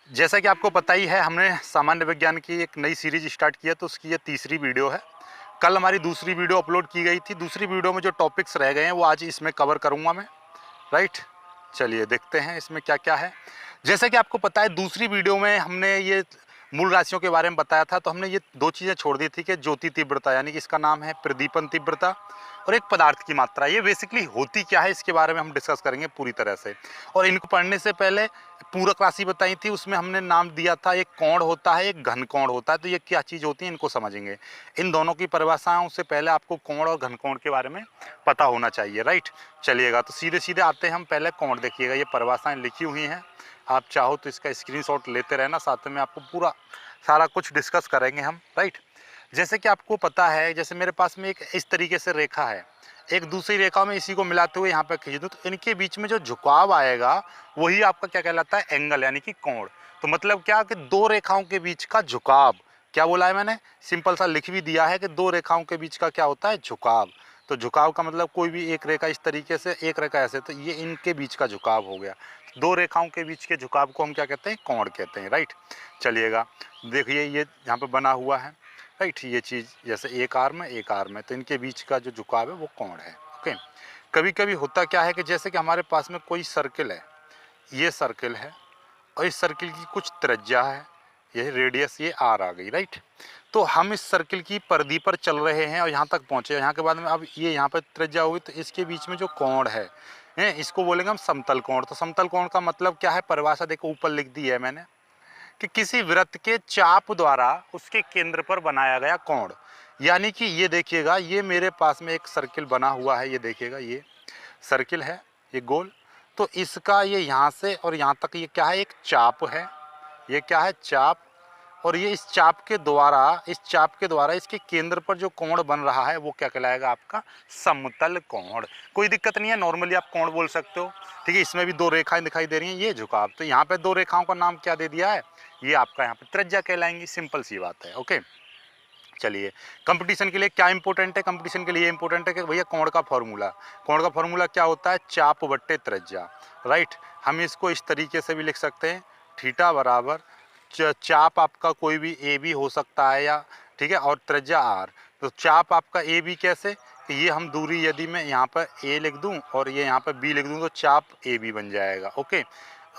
जैसा कि आपको पता ही है, हमने सामान्य विज्ञान की एक नई सीरीज स्टार्ट किया, तो उसकी ये तीसरी वीडियो है। कल हमारी दूसरी वीडियो अपलोड की गई थी। दूसरी वीडियो में जो टॉपिक्स रह गए हैं वो आज इसमें कवर करूंगा मैं, राइट। चलिए देखते हैं इसमें क्या क्या है। जैसे कि आपको पता है, दूसरी वीडियो में हमने ये मूल राशियों के बारे में बताया था, तो हमने ये दो चीज़ें छोड़ दी थी कि ज्योति तीव्रता, यानी कि इसका नाम है प्रदीपन तीव्रता, और एक पदार्थ की मात्रा। ये बेसिकली होती क्या है, इसके बारे में हम डिस्कस करेंगे पूरी तरह से। और इनको पढ़ने से पहले पूरक राशि बताई थी, उसमें हमने नाम दिया था, एक कोण होता है, एक घन कोण होता है। तो ये क्या चीज़ होती है, इनको समझेंगे। इन दोनों की परिभाषाओं से पहले आपको कोण और घन कोण के बारे में पता होना चाहिए, राइट। चलिएगा, तो सीधे सीधे आते हैं हम। पहले कोण देखिएगा, ये परिभाषाएं लिखी हुई हैं। आप चाहो तो इसका स्क्रीनशॉट लेते रहना, साथ में आपको पूरा सारा कुछ डिस्कस करेंगे हम, राइट। जैसे कि आपको पता है, जैसे मेरे पास में एक इस तरीके से रेखा है, एक दूसरी रेखा में इसी को मिलाते हुए यहाँ पे खींच दूँ, तो इनके बीच में जो झुकाव आएगा वही आपका क्या कहलाता है, एंगल, यानी कि कोण। तो मतलब क्या कि दो रेखाओं के बीच का झुकाव, क्या बोला है मैंने, सिंपल सा लिख भी दिया है कि दो रेखाओं के बीच का क्या होता है, झुकाव। तो झुकाव का मतलब कोई भी एक रेखा इस तरीके से, एक रेखा ऐसे, तो ये इनके बीच का झुकाव हो गया। दो रेखाओं के बीच के झुकाव को हम क्या कहते हैं, कोण कहते हैं, राइट। चलिएगा, देखिए ये यहाँ पे बना हुआ है, राइट। ये चीज़ जैसे एक आर्म है, एक आर्म है, तो इनके बीच का जो झुकाव है वो कोण है, ओके। कभी कभी होता क्या है कि जैसे कि हमारे पास में कोई सर्किल है, ये सर्किल है, और इस सर्किल की कुछ त्रिज्या है, ये रेडियस, ये आर आ गई, राइट। तो हम इस सर्किल की परिधि पर चल रहे हैं और यहाँ तक पहुँचे। यहाँ के बाद में अब ये यहाँ पर त्रिज्या हुई, तो इसके बीच में जो कोण है, इसको बोलेंगे हम समतल कोण। तो समतल कोण का मतलब क्या है, परिभाषा देखो ऊपर लिख दी है मैंने, कि किसी वृत्त के चाप द्वारा उसके केंद्र पर बनाया गया कोण। यानी कि ये देखिएगा, ये मेरे पास में एक सर्किल बना हुआ है, ये देखिएगा, ये सर्किल है, ये गोल। तो इसका ये यहाँ से और यहाँ तक ये क्या है, एक चाप है, ये क्या है, चाप। और ये इस चाप के द्वारा, इसके केंद्र पर जो कोण बन रहा है वो क्या कहलाएगा, आपका समतल कोण। कोई दिक्कत नहीं है, नॉर्मली आप कोण बोल सकते हो, ठीक है। इसमें भी दो रेखाएं दिखाई दे रही हैं, ये झुकाव। तो यहाँ पे दो रेखाओं का नाम क्या दे दिया है, ये आपका यहाँ पे त्रिज्या कहलाएंगी, सिंपल सी बात है, ओके। चलिए, कंपटीशन के लिए क्या इंपॉर्टेंट है, कंपटीशन के लिए इंपॉर्टेंट है कि भैया कोण का फॉर्मूला क्या होता है, चाप बट्टे त्रिज्या, राइट। हम इसको इस तरीके से भी लिख सकते हैं, थीटा बराबर चाप आपका कोई भी ए बी हो सकता है, या ठीक है, और त्रिज्या आर। तो चाप आपका ए बी कैसे, कि ये हम दूरी यदि मैं यहाँ पर ए लिख दूँ और ये यहाँ पर बी लिख दूँ, तो चाप ए बी बन जाएगा, ओके।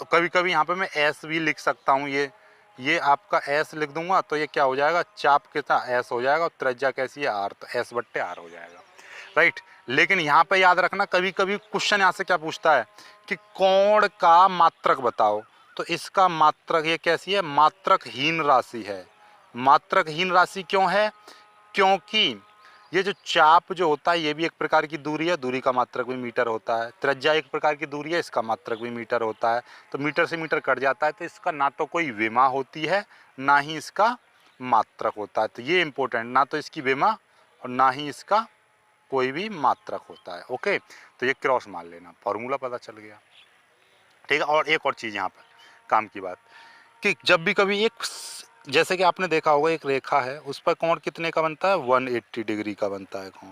कभी कभी यहाँ पे मैं एस भी लिख सकता हूँ, ये आपका एस लिख दूंगा, तो ये क्या हो जाएगा, चाप कितना एस हो जाएगा, और त्रिज्या कैसी है, आर, तो एस बट्टे आर हो जाएगा, राइट। लेकिन यहाँ पे याद रखना, कभी कभी क्वेश्चन यहाँ से क्या पूछता है कि कोण का मात्रक बताओ। तो इसका मात्रक, ये कैसी है, मात्रकहीन राशि है। मात्रकहीन राशि क्यों है, क्योंकि ये जो चाप जो होता है, ये भी एक प्रकार की दूरी है, दूरी का मात्रक भी मीटर होता है। त्रिज्या एक प्रकार की दूरी है, इसका मात्रक भी मीटर होता है। तो मीटर से मीटर कट जाता है, तो इसका ना तो कोई विमा होती है, ना ही इसका मात्रक होता है। तो ये इंपॉर्टेंट, ना तो इसकी विमा और ना ही इसका कोई भी मात्रक होता है, ओके। तो ये क्रॉस मान लेना, फॉर्मूला पता चल गया, ठीक है। और एक और चीज़ यहाँ पर काम की बात, कि जब भी कभी एक, जैसे कि आपने देखा होगा, एक रेखा है, उस पर कोण कितने का बनता है, 180 डिग्री का बनता है कोण,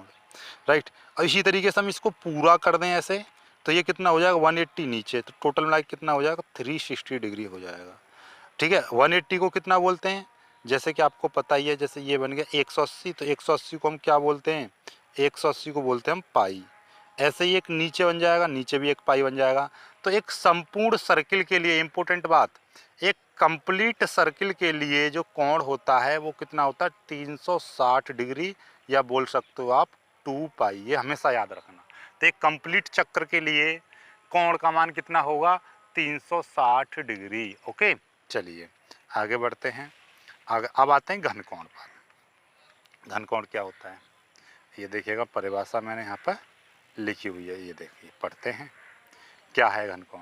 राइट। और इसी तरीके से हम इसको पूरा कर दें ऐसे, तो ये कितना हो जाएगा, 180 नीचे, तो टोटल मिला के कितना हो जाएगा, 360 डिग्री हो जाएगा, ठीक है। 180 को कितना बोलते हैं, जैसे कि आपको पता ही है, जैसे ये बन गया 180, तो 180 को हम क्या बोलते हैं, 180 को बोलते हैं हम पाई। ऐसे ही एक नीचे बन जाएगा, नीचे भी एक पाई बन जाएगा। तो एक संपूर्ण सर्किल के लिए, इंपॉर्टेंट बात, एक कंप्लीट सर्किल के लिए जो कोण होता है वो कितना होता है, 360 डिग्री, या बोल सकते हो आप 2 पाई। ये हमेशा याद रखना। तो एक कंप्लीट चक्र के लिए कोण का मान कितना होगा, 360 डिग्री, ओके। चलिए आगे बढ़ते हैं। आगे अब आते हैं घन कोण पर। घन कोण क्या होता है, ये देखिएगा, परिभाषा मैंने यहाँ पर लिखी हुई है, ये देखिए, पढ़ते हैं। क्या है घन कोण,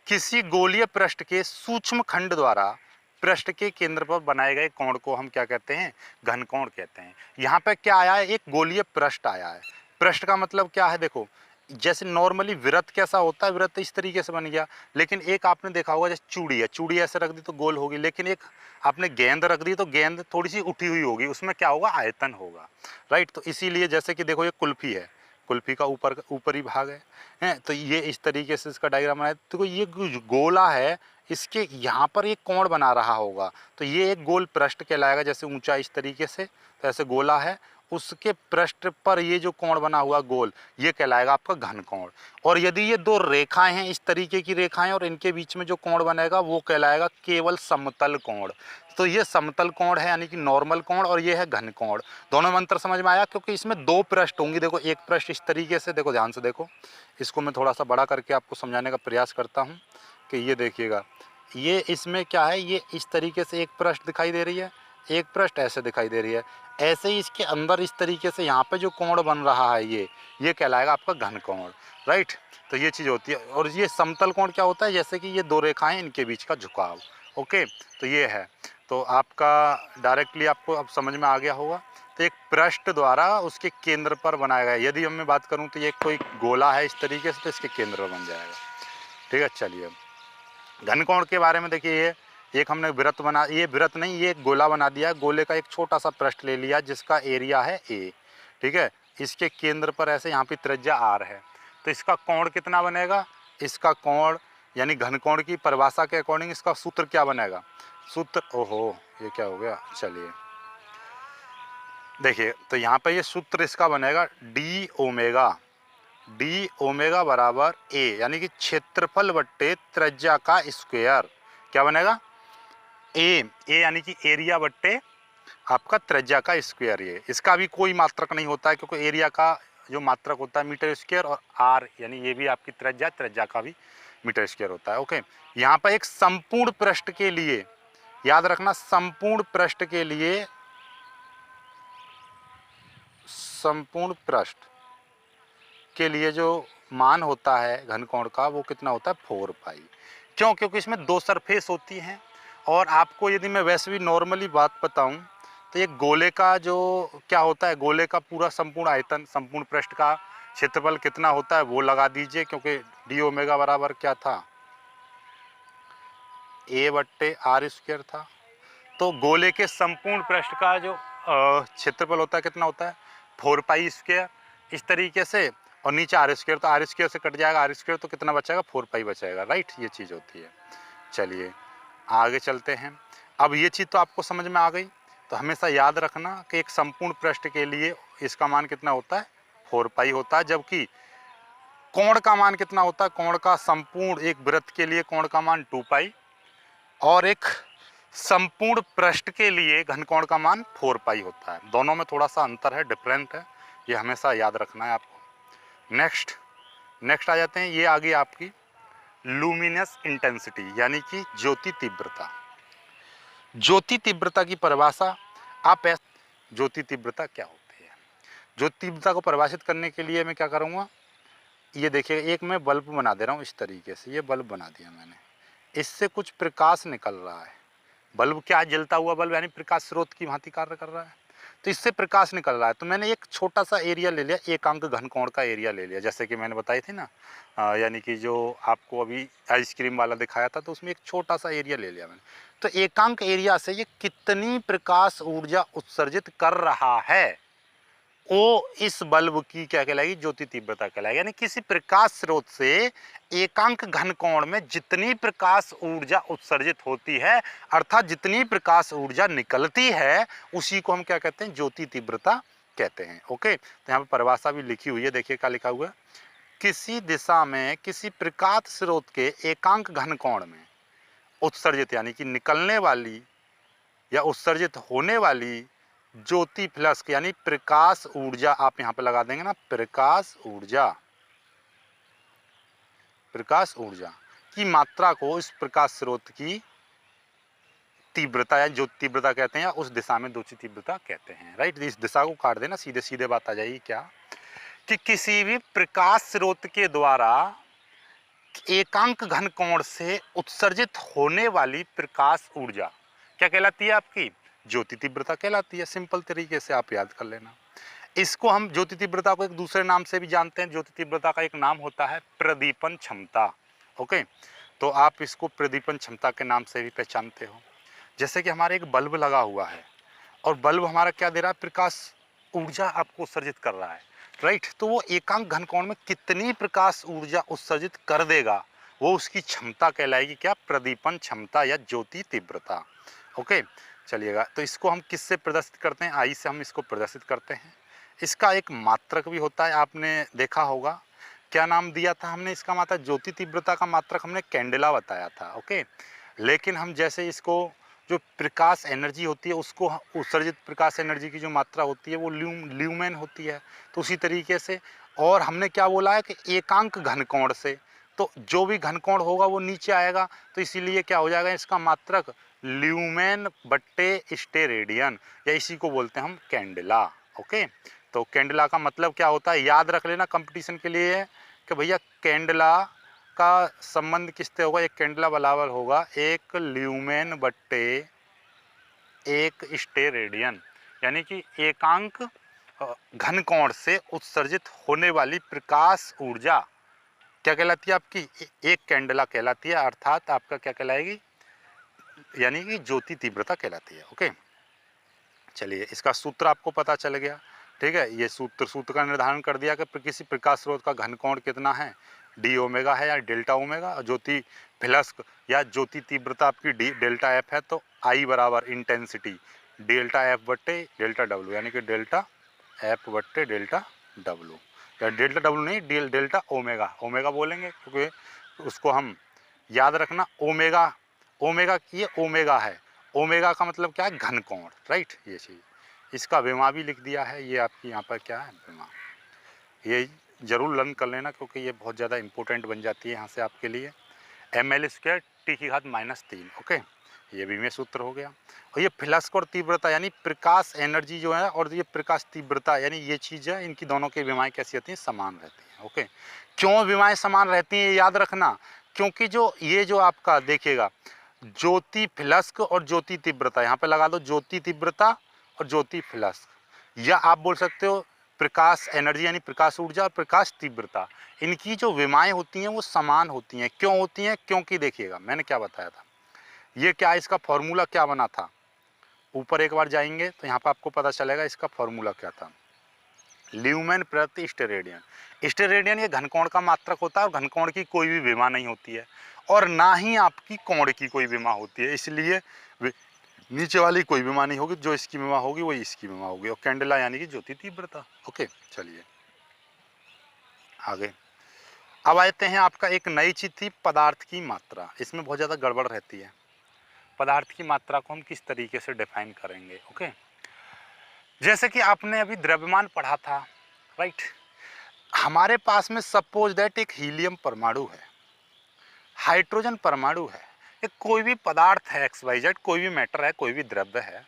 किसी गोलीय पृष्ठ के सूक्ष्म खंड द्वारा पृष्ठ के केंद्र पर बनाए गए कोण को हम क्या कहते हैं, घन कोण कहते हैं। यहाँ पे क्या आया है, एक गोलीय पृष्ठ आया है। पृष्ठ का मतलब क्या है, देखो, जैसे नॉर्मली वृत्त कैसा होता है, वृत्त इस तरीके से बन गया, लेकिन एक आपने देखा होगा, जैसे चूड़ी है, चूड़ी ऐसे रख दी तो गोल होगी, लेकिन एक आपने गेंद रख दी तो गेंद थोड़ी सी उठी हुई होगी, उसमें क्या होगा, आयतन होगा, राइट। तो इसीलिए जैसे कि देखो, ये कुल्फी है, कुल्फी का ऊपरी भाग है, तो ये इस तरीके से इसका डायग्राम बनाया। तो ये जो गोला है, इसके यहाँ पर एक कोण बना रहा होगा, तो ये एक गोल पृष्ठ कहलाएगा। जैसे ऊंचा इस तरीके से, तो ऐसे गोला है, उसके पृष्ठ पर ये जो कोण बना हुआ गोल, ये कहलाएगा आपका घन कोण। और यदि ये दो रेखाएं हैं, इस तरीके की रेखाएं, और इनके बीच में जो कोण बनेगा वो कहलाएगा केवल समतल कोण। तो ये समतल कोण है, यानी कि नॉर्मल कोण, और ये है घन कोण। दोनों में अंतर समझ में आया, क्योंकि इसमें दो पृष्ठ होंगी। देखो एक पृष्ठ इस तरीके से, देखो ध्यान से देखो, इसको मैं थोड़ा सा बड़ा करके आपको समझाने का प्रयास करता हूँ कि ये देखिएगा, ये इसमें क्या है, ये इस तरीके से एक पृष्ठ दिखाई दे रही है, एक पृष्ठ ऐसे दिखाई दे रही है। ऐसे ही इसके अंदर इस तरीके से यहाँ पे जो कोण बन रहा है, ये कहलाएगा आपका घन कोण, राइट। तो ये चीज़ होती है। और ये समतल कोण क्या होता है, जैसे कि ये दो रेखाएं, इनके बीच का झुकाव। ओके, तो ये है। तो आपका डायरेक्टली आपको अब समझ में आ गया होगा। तो एक पृष्ठ द्वारा उसके केंद्र पर बनाया गया। यदि मैं बात करूँ तो ये कोई गोला है इस तरीके से, तो इसके केंद्र पर बन जाएगा। ठीक है, चलिए घन कोण के बारे में देखिए। ये एक हमने वृत्त बना, ये वृत्त नहीं, ये एक गोला बना दिया। गोले का एक छोटा सा पृष्ठ ले लिया जिसका एरिया है ए। ठीक है, इसके केंद्र पर ऐसे यहाँ पे त्रिज्या आर है। तो इसका कोण कितना बनेगा, इसका कोण यानी घन कोण की परिभाषा के अकॉर्डिंग इसका सूत्र क्या बनेगा, सूत्र, ओहो ये क्या हो गया, चलिए देखिए। तो यहाँ पे ये सूत्र इसका बनेगा डी ओमेगा बराबर ए, यानी कि क्षेत्रफल बट्टे त्रिज्या का स्क्वायर। क्या बनेगा, ए यानी कि एरिया बट्टे आपका त्रिज्या का स्क्वायर। ये इसका भी कोई मात्रक नहीं होता है, क्योंकि एरिया का जो मात्रक होता है मीटर स्क्वायर, और आर यानी ये भी आपकी त्रिज्या का भी मीटर स्क्वायर होता है। ओके, यहाँ पर एक संपूर्ण पृष्ठ के लिए, याद रखना, संपूर्ण पृष्ठ के लिए, संपूर्ण पृष्ठ के लिए जो मान होता है घन कोण का, वो कितना होता है, 4 पाई। क्यों, क्योंकि इसमें दो सरफेस होती हैं। और आपको यदि मैं वैसे भी नॉर्मली बात बताऊं, तो एक गोले का जो क्या होता है, गोले का पूरा संपूर्ण आयतन, संपूर्ण पृष्ठ का क्षेत्रफल कितना होता है वो लगा दीजिए, क्योंकि डी ओमेगा बराबर क्या था, ए बट्टे आर स्क्वायर था। तो गोले के संपूर्ण पृष्ठ का जो क्षेत्रफल होता है कितना होता है, 4 पाई स्क्वायर, इस तरीके से। और नीचे आर स्क्वायर, तो आर स्क्वायर से कट जाएगा आर स्क्वायर, तो कितना बचेगा, 4 पाई बचेगा, राइट। ये चीज़ होती है। चलिए आगे चलते हैं। अब ये चीज़ तो आपको समझ में आ गई। तो हमेशा याद रखना कि एक संपूर्ण पृष्ठ के लिए इसका मान कितना होता है, 4 पाई होता है। जबकि कोण का मान कितना होता है, कोण का संपूर्ण एक वृत्त के लिए कोण का मान 2 पाई, और एक संपूर्ण पृष्ठ के लिए घन कोण का मान 4 पाई होता है। दोनों में थोड़ा सा अंतर है, डिफरेंट है, ये हमेशा याद रखना है आपको। नेक्स्ट आ जाते हैं। ये आ गई आपकी लुमिनस इंटेंसिटी, यानी कि ज्योति तीव्रता। ज्योति तीव्रता की परिभाषा आप ज्योति तीव्रता क्या होती है, ज्योति तीव्रता को परिभाषित करने के लिए मैं क्या करूँगा, ये देखिए, एक मैं बल्ब बना दे रहा हूँ इस तरीके से। ये बल्ब बना दिया मैंने, इससे कुछ प्रकाश निकल रहा है। बल्ब क्या है, जलता हुआ बल्ब, यानी प्रकाश स्रोत की भांति कार्य कर रहा है। तो इससे प्रकाश निकल रहा है। तो मैंने एक छोटा सा एरिया ले लिया, एकांक घन कोण का एरिया ले लिया, जैसे कि मैंने बताई थी ना, यानी कि जो आपको अभी आइसक्रीम वाला दिखाया था, तो उसमें एक छोटा सा एरिया ले लिया मैंने। तो एकांक एरिया से ये कितनी प्रकाश ऊर्जा उत्सर्जित कर रहा है, वो इस बल्ब की क्या कहलाएगी, ज्योति तीव्रता कहलाएगी। यानी किसी प्रकाश स्रोत से एकांक घन कोण में जितनी प्रकाश ऊर्जा उत्सर्जित होती है, अर्थात जितनी प्रकाश ऊर्जा निकलती है, उसी को हम क्या कहते हैं, ज्योति तीव्रता कहते हैं। ओके, तो यहाँ पर परिभाषा भी लिखी हुई है, देखिए क्या लिखा हुआ है, किसी दिशा में किसी प्रकाश स्रोत के एकांक घन कोण में उत्सर्जित, यानी कि निकलने वाली या उत्सर्जित होने वाली ज्योति फ्लक्स, यानी प्रकाश ऊर्जा, आप यहां पे लगा देंगे ना, प्रकाश ऊर्जा की मात्रा को इस प्रकाश स्रोत की तीव्रता या ज्योति तीव्रता कहते हैं, या उस दिशा में ज्योति तीव्रता कहते हैं, राइट। इस दिशा को काट देना, सीधे सीधे बात आ जाएगी क्या, कि किसी भी प्रकाश स्रोत के द्वारा एकांक घन कोण से उत्सर्जित होने वाली प्रकाश ऊर्जा क्या कहलाती है, आपकी ज्योति तीव्रता कहलाती है। सिंपल तरीके से आप याद कर लेना। इसको हम ज्योति तीव्रता को एक दूसरे नाम से भी जानते हैं। ज्योति तीव्रता का एक नाम होता है प्रदीपन क्षमता। ओके, तो आप इसको प्रदीपन क्षमता के नाम से भी पहचानते हो। जैसे कि हमारे एक बल्ब लगा हुआ है, और बल्ब हमारा क्या दे रहा है, प्रकाश ऊर्जा आपको उत्सर्जित कर रहा है, राइट। तो वो एकांक घन कोण में कितनी प्रकाश ऊर्जा उत्सर्जित कर देगा, वो उसकी क्षमता कहलाएगी क्या, प्रदीपन क्षमता या ज्योति तीव्रता। ओके, चलिएगा, तो इसको हम किससे प्रदर्शित करते हैं, आई से हम इसको प्रदर्शित करते हैं। इसका एक मात्रक भी होता है, आपने देखा होगा, क्या नाम दिया था हमने इसका मात्रक, ज्योति तीव्रता का मात्रक हमने कैंडेला बताया था। ओके, लेकिन हम जैसे इसको जो प्रकाश एनर्जी होती है उसको, उत्सर्जित प्रकाश एनर्जी की जो मात्रा होती है वो ल्यूमेन होती है। तो उसी तरीके से, और हमने क्या बोला है कि एकांक घनकोण से, तो जो भी घनकोण होगा वो नीचे आएगा, तो इसीलिए क्या हो जाएगा, इसका मात्रक ल्यूमेन बट्टे स्टेरेडियन, या इसी को बोलते हैं हम कैंडेला। ओके, तो कैंडेला का मतलब क्या होता है, याद रख लेना कंपटीशन के लिए कि भैया कैंडेला का संबंध किससे होगा, एक कैंडेला बराबर होगा एक ल्यूमेन बट्टे एक स्टेरेडियन, यानी कि एकांक घनकोण से उत्सर्जित होने वाली प्रकाश ऊर्जा क्या कहलाती है आपकी, एक कैंडेला कहलाती है, अर्थात आपका क्या कहलाएगी, यानी कि ज्योति तीव्रता कहलाती है। ओके, चलिए, इसका सूत्र आपको पता चल गया। ठीक है, ये सूत्र का निर्धारण कर दिया कि किसी प्रकाश स्रोत का घनकोण कितना है, डी ओमेगा है या डेल्टा ओमेगा, ज्योति फ्लक्स या ज्योति तीव्रता आपकी डी डेल्टा एफ है, तो आई बराबर इंटेंसिटी डेल्टा एफ बट्टे डेल्टा डब्ल्यू, यानी कि डेल्टा एफ बट्टे डेल्टा डब्ल्यू, या डेल्टा डब्ल्यू नहीं, डेल्टा ओमेगा, ओमेगा बोलेंगे क्योंकि उसको हम याद रखना, ओमेगा, ओमेगा ये ओमेगा है, ओमेगा का मतलब क्या है, घनकोण, राइट, ये चीज़, इसका विमा भी लिख दिया है, ये आपकी यहाँ पर क्या है, विमा, ये जरूर लर्न कर लेना क्योंकि ये बहुत ज़्यादा इंपॉर्टेंट बन जाती है यहाँ से आपके लिए। ml² T⁻³ ओके, ये भी में सूत्र हो गया। और ये फ्लक्स और तीव्रता यानी प्रकाश एनर्जी जो है और ये प्रकाश तीव्रता यानी ये चीज़ है, इनकी दोनों की विमाएँ कैसी होती हैं, समान रहती हैं। ओके, क्यों विमाएँ समान रहती हैं याद रखना, क्योंकि जो ये जो आपका देखिएगा ज्योति फ्लक्स और ज्योति तीव्रता, यहाँ पे लगा दो ज्योति तीव्रता और ज्योति फ्लक्स, या आप बोल सकते हो प्रकाश एनर्जी यानी प्रकाश ऊर्जा और प्रकाश तीव्रता, इनकी जो विमाएँ होती हैं वो समान होती हैं। क्यों होती हैं, क्योंकि देखिएगा मैंने क्या बताया था, ये क्या इसका फॉर्मूला क्या बना था, ऊपर एक बार जाएंगे तो यहाँ पर आपको पता चलेगा इसका फॉर्मूला क्या था, ल्यूमेन प्रति स्टेरेडियन। स्टेरेडियन ये घनकोण का मात्रक होता है और घनकोण की कोई भी विमा नहीं होती है और ना ही आपकी कोण की कोई विमा होती है, इसलिए नीचे वाली कोई विमा नहीं होगी, जो इसकी विमा होगी वही इसकी विमा होगी, और कैंडेला यानी कि ज्योति तीव्रता। ओके, चलिए आगे। अब आते हैं आपका एक नई चीज थी पदार्थ की मात्रा, इसमें बहुत ज़्यादा गड़बड़ रहती है। पदार्थ की मात्रा को हम किस तरीके से डिफाइन करेंगे। ओके, जैसे कि आपने अभी द्रव्यमान पढ़ा था, राइट, हमारे पास में सपोज दैट एक हीलियम परमाणु है, हाइड्रोजन परमाणु है, एक कोई भी पदार्थ है XYZ, कोई भी मैटर है, कोई भी द्रव्य है,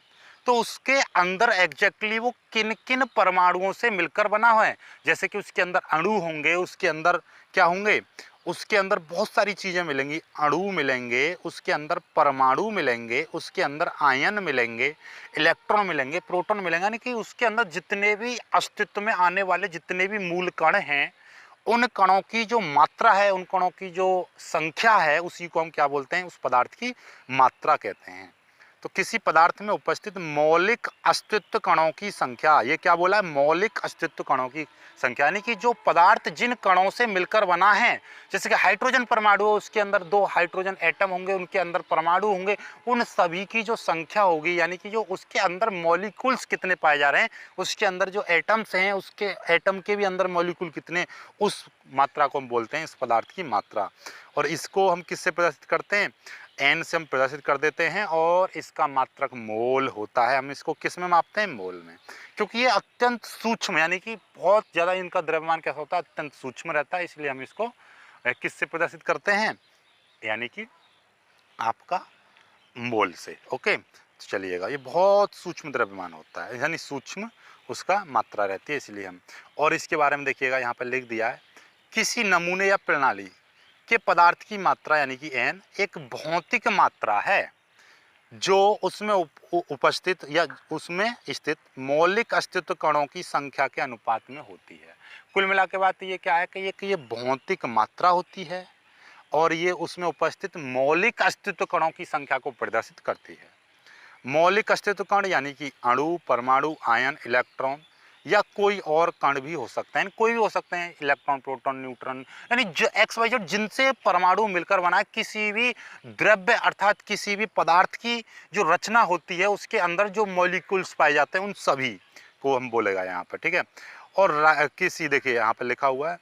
तो उसके अंदर एग्जैक्टली वो किन किन परमाणुओं से मिलकर बना हुआ है। जैसे कि उसके अंदर अणु होंगे, उसके अंदर क्या होंगे, उसके अंदर बहुत सारी चीज़ें मिलेंगी, अणु मिलेंगे, उसके अंदर परमाणु मिलेंगे, उसके अंदर आयन मिलेंगे, इलेक्ट्रॉन मिलेंगे, प्रोटॉन मिलेंगे, यानी कि उसके अंदर जितने भी अस्तित्व में आने वाले जितने भी मूल कण हैं, उन कणों की जो मात्रा है, उन कणों की जो संख्या है, उसी को हम क्या बोलते हैं, उस पदार्थ की मात्रा कहते हैं। तो किसी पदार्थ में उपस्थित मौलिक अस्तित्व कणों की संख्या, ये क्या बोला है, मौलिक अस्तित्व कणों की संख्या, यानी कि जो पदार्थ जिन कणों से मिलकर बना है, जैसे कि हाइड्रोजन परमाणु, उसके अंदर 2 हाइड्रोजन एटम होंगे, उनके अंदर परमाणु होंगे, उन सभी की जो संख्या होगी, यानी कि जो उसके अंदर मॉलिक्यूल्स कितने पाए जा रहे हैं, उसके अंदर जो एटम्स हैं, उसके एटम के भी अंदर मॉलिक्यूल कितने, उस मात्रा को हम बोलते हैं इस पदार्थ की मात्रा। और इसको हम किससे प्रदर्शित करते हैं, एन से हम प्रदर्शित कर देते हैं, और इसका मात्रक मोल होता है। हम इसको किस में मापते हैं, मोल में, क्योंकि ये अत्यंत सूक्ष्म, यानी कि बहुत ज़्यादा इनका द्रव्यमान कैसा होता है, अत्यंत सूक्ष्म रहता है, इसलिए हम इसको किससे प्रदर्शित करते हैं, यानी कि आपका मोल से। ओके, तो चलिएगा, ये बहुत सूक्ष्म द्रव्यमान होता है, यानी सूक्ष्म उसका मात्रा रहती है, इसलिए हम, और इसके बारे में देखिएगा यहाँ पर लिख दिया है, किसी नमूने या प्रणाली के पदार्थ की मात्रा यानी कि एन एक भौतिक मात्रा है जो उसमें उपस्थित या उसमें स्थित मौलिक अस्तित्व कणों की संख्या के अनुपात में होती है। कुल मिला के बात ये क्या है कि ये भौतिक मात्रा होती है और ये उसमें उपस्थित मौलिक अस्तित्व कणों की संख्या को प्रदर्शित करती है। मौलिक अस्तित्व कण यानी कि अणु, परमाणु, आयन, इलेक्ट्रॉन, या कोई और कण भी हो सकता है, कोई भी हो सकते हैं, इलेक्ट्रॉन, प्रोटॉन, न्यूट्रॉन, यानी जो एक्स वाई जेड जिनसे परमाणु मिलकर बना है, किसी भी द्रव्य अर्थात किसी भी पदार्थ की जो रचना होती है उसके अंदर जो मॉलिक्यूल्स पाए जाते हैं उन सभी को हम बोलेगा यहाँ पर, ठीक है। और किसी, देखिए यहाँ पे लिखा हुआ है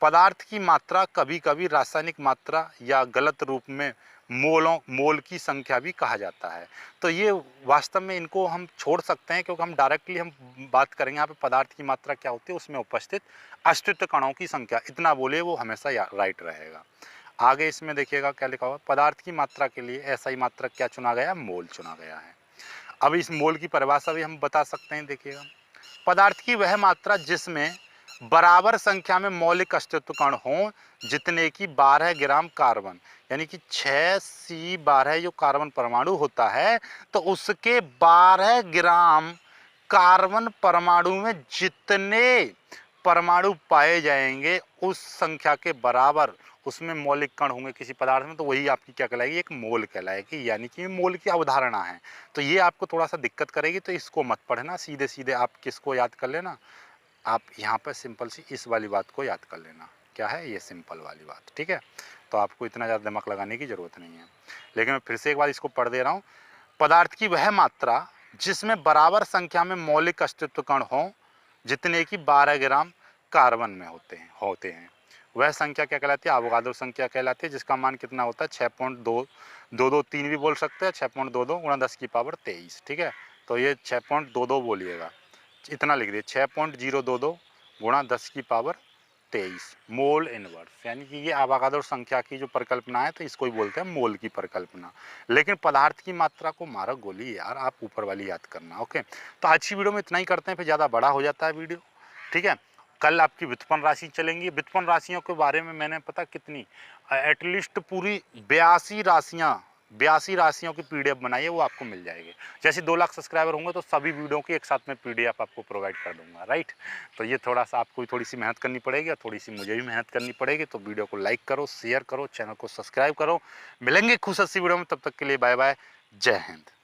पदार्थ की मात्रा कभी कभी रासायनिक मात्रा या गलत रूप में मोल की संख्या भी कहा जाता है। तो ये वास्तव में इनको हम छोड़ सकते हैं, क्योंकि हम डायरेक्टली हम बात करेंगे यहाँ पे पदार्थ की मात्रा क्या होती है, उसमें उपस्थित अस्तित्व कणों की संख्या, इतना बोले वो हमेशा राइट रहेगा। आगे इसमें देखिएगा क्या लिखा हुआ, पदार्थ की मात्रा के लिए ऐसा ही मात्रक क्या चुना गया, मोल चुना गया है। अब इस मोल की परिभाषा भी हम बता सकते हैं, देखिएगा, पदार्थ की वह मात्रा जिसमें बराबर संख्या में मौलिक अस्तित्व कण हों, जितने की 12 ग्राम कार्बन, यानी कि 6C12 जो कार्बन परमाणु होता है, तो उसके 12 ग्राम कार्बन परमाणु में जितने परमाणु पाए जाएंगे उस संख्या के बराबर उसमें मौलिक कण होंगे किसी पदार्थ में, तो वही आपकी क्या कहलाएगी, एक मोल कहलाएगी, यानी कि मोल की अवधारणा है। तो ये आपको थोड़ा सा दिक्कत करेगी, तो इसको मत पढ़ना, सीधे सीधे आप किसको याद कर लेना, आप यहाँ पर सिंपल सी इस वाली बात को याद कर लेना, क्या है ये सिंपल वाली बात, ठीक है। तो आपको इतना ज़्यादा दिमाग लगाने की ज़रूरत नहीं है। लेकिन मैं फिर से एक बार इसको पढ़ दे रहा हूँ, पदार्थ की वह मात्रा जिसमें बराबर संख्या में मौलिक अस्तित्व कण हों, जितने की 12 ग्राम कार्बन में होते हैं वह संख्या क्या कहलाती है, अवोगाद्रो संख्या कहलाती है, जिसका मान कितना होता है 6.223 भी बोल सकते हैं, 6.22 गुणा 10⁻23, ठीक है। तो ये 6.22 बोलिएगा, इतना लिख दिए, 6.022 गुणा 10⁻23 मोल इनवर्स, यानी कि ये अवोगाद्रो संख्या की जो परिकल्पना है, तो इसको ही बोलते हैं मोल की परिकल्पना। लेकिन पदार्थ की मात्रा को मारक गोली यार, आप ऊपर वाली याद करना, ओके। तो आज की वीडियो में इतना ही करते हैं, फिर ज़्यादा बड़ा हो जाता है वीडियो, ठीक है। कल आपकी व्युत्पन्न राशि चलेंगी, व्युत्पन्न राशियों के बारे में मैंने पता कितनी, एटलीस्ट पूरी 82 राशियों की पीडीएफ बनाई है, वो आपको मिल जाएगी। जैसे 2 लाख सब्सक्राइबर होंगे तो सभी वीडियो की एक साथ में पीडीएफ आपको प्रोवाइड कर दूंगा, राइट। तो ये थोड़ा सा आपको थोड़ी सी मेहनत करनी पड़ेगी और थोड़ी सी मुझे भी मेहनत करनी पड़ेगी। तो वीडियो को लाइक करो, शेयर करो, चैनल को सब्सक्राइब करो। मिलेंगे खुश हंसी वीडियो में, तब तक के लिए बाय बाय, जय हिंद।